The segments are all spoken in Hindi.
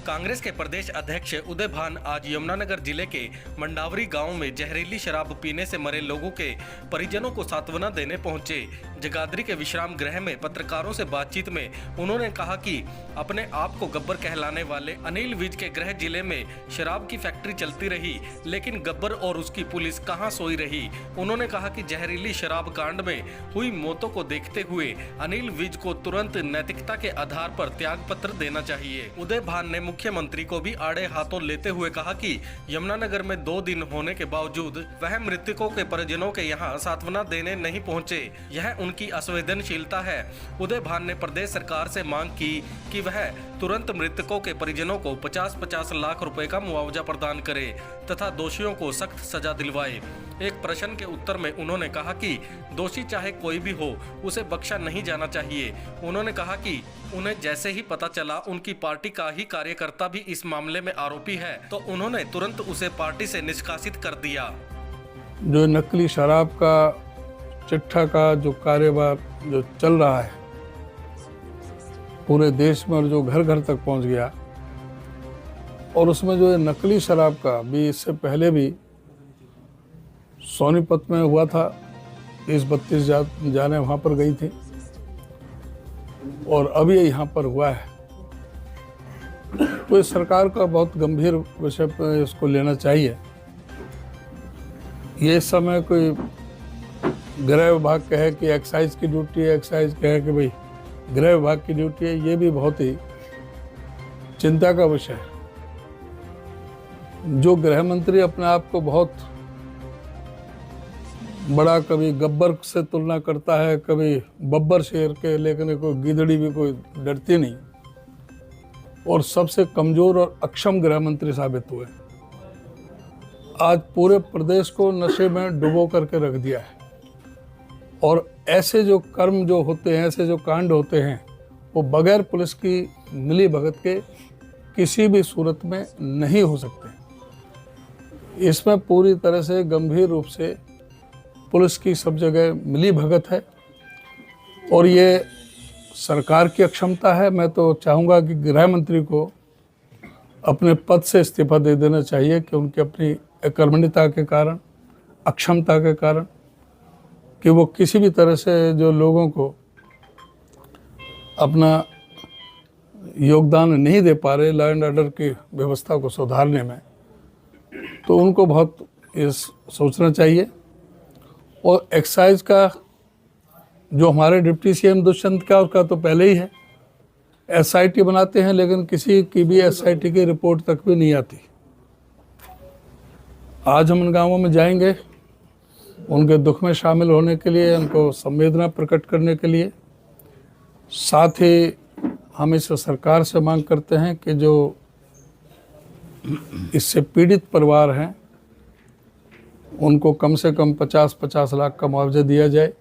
कांग्रेस के प्रदेश अध्यक्ष उदय भान आज यमुनानगर जिले के मंडावरी गांव में जहरीली शराब पीने से मरे लोगों के परिजनों को सांत्वना देने पहुंचे। जगाधरी के विश्राम गृह में पत्रकारों से बातचीत में उन्होंने कहा कि अपने आप को गब्बर कहलाने वाले अनिल विज के गृह जिले में शराब की फैक्ट्री चलती रही, लेकिन गब्बर और उसकी पुलिस कहां सोई रही। उन्होंने कहा कि जहरीली शराब कांड में हुई मौतों को देखते हुए अनिल विज को तुरंत नैतिकता के आधार पर त्याग पत्र देना चाहिए। उदय भान ने मुख्यमंत्री को भी आड़े हाथों लेते हुए कहा कि यमुनानगर में 2 दिन होने के बावजूद वह मृतकों के परिजनों के यहां सांत्वना देने नहीं पहुंचे, यह उनकी असंवेदनशीलता है। उदय भान ने प्रदेश सरकार से मांग की कि वह तुरंत मृतकों के परिजनों को 50-50 लाख रुपए का मुआवजा प्रदान करे तथा दोषियों को सख्त सजा दिलवाए। एक प्रश्न के उत्तर में उन्होंने कहा कि दोषी चाहे कोई भी हो, उसे बख्शा नहीं जाना चाहिए। उन्होंने कहा कि उन्हें जैसे ही पता चला उनकी पार्टी का ही कार्यकर्ता भी इस मामले में आरोपी है, तो उन्होंने तुरंत उसे पार्टी से निष्कासित कर दिया। जो नकली शराब का चिट्ठा का जो कारोबार जो चल रहा है पूरे देश में और जो घर घर तक पहुंच गया, और उसमें जो नकली शराब का भी इससे पहले भी सोनीपत में हुआ था, 30-32 जाने वहाँ पर गई थी और अभी यहाँ पर हुआ है। तो इस सरकार का बहुत गंभीर विषय पर इसको लेना चाहिए। ये समय कोई गृह विभाग कहे कि एक्साइज की ड्यूटी है, एक्साइज कहे कि भाई गृह विभाग की ड्यूटी है, ये भी बहुत ही चिंता का विषय है। जो गृह मंत्री अपने आप को बहुत बड़ा कभी गब्बर से तुलना करता है, कभी बब्बर शेर के, लेकिन कोई गिदड़ी भी कोई डरती नहीं, और सबसे कमजोर और अक्षम गृह मंत्री साबित हुए। आज पूरे प्रदेश को नशे में डुबो करके रख दिया है, और ऐसे जो कर्म जो होते हैं, ऐसे जो कांड होते हैं, वो बगैर पुलिस की मिली भगत के किसी भी सूरत में नहीं हो सकते। इसमें पूरी तरह से गंभीर रूप से पुलिस की सब जगह मिली भगत है, और ये सरकार की अक्षमता है। मैं तो चाहूँगा कि गृह मंत्री को अपने पद से इस्तीफा दे देना चाहिए कि उनकी अपनी अकर्मण्यता के कारण, अक्षमता के कारण, कि वो किसी भी तरह से जो लोगों को अपना योगदान नहीं दे पा रहे लॉ एंड ऑर्डर की व्यवस्था को सुधारने में, तो उनको बहुत ये सोचना चाहिए। और एक्साइज का जो हमारे डिप्टी सीएम दुष्यंत का, उसका तो पहले ही है, एसआईटी बनाते हैं, लेकिन किसी की भी एसआईटी की रिपोर्ट तक भी नहीं आती। आज हम उन गांवों में जाएंगे उनके दुख में शामिल होने के लिए, उनको संवेदना प्रकट करने के लिए। साथ ही हम इस सरकार से मांग करते हैं कि जो इससे पीड़ित परिवार हैं उनको कम से कम 50-50 लाख का मुआवजा दिया जाए।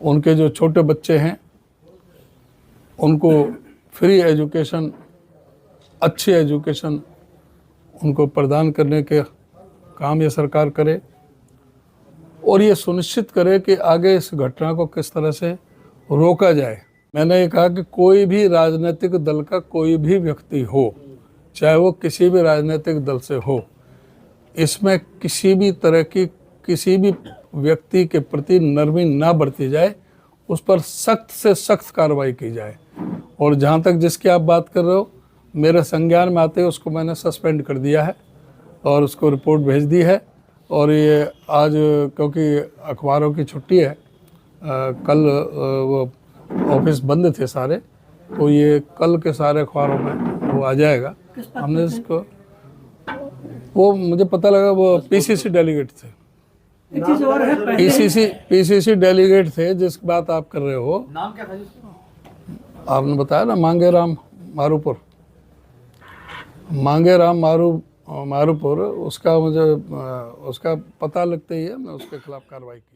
उनके जो छोटे बच्चे हैं उनको फ्री एजुकेशन, अच्छी एजुकेशन उनको प्रदान करने के काम ये सरकार करे, और ये सुनिश्चित करे कि आगे इस घटना को किस तरह से रोका जाए। मैंने ये कहा कि कोई भी राजनीतिक दल का कोई भी व्यक्ति हो, चाहे वो किसी भी राजनीतिक दल से हो, इसमें किसी भी तरह की किसी भी व्यक्ति के प्रति नरमी ना बरती जाए, उस पर सख्त से सख्त कार्रवाई की जाए। और जहाँ तक जिसकी आप बात कर रहे हो, मेरे संज्ञान में आते उसको मैंने सस्पेंड कर दिया है और उसको रिपोर्ट भेज दी है। और ये आज क्योंकि अखबारों की छुट्टी है, कल वो ऑफिस बंद थे सारे, तो ये कल के सारे अखबारों में वो आ जाएगा। हमने इसको, वो मुझे पता लगा वो पीसीसी डेलीगेट थे, पीसीसी डेलीगेट थे जिसकी बात आप कर रहे हो। नाम क्या था जिसका? आपने बताया ना, मांगेराम मारूपुर, मांगेराम मारूपुर, उसका मुझे उसका पता लगते ही है मैं उसके खिलाफ कार्रवाई की।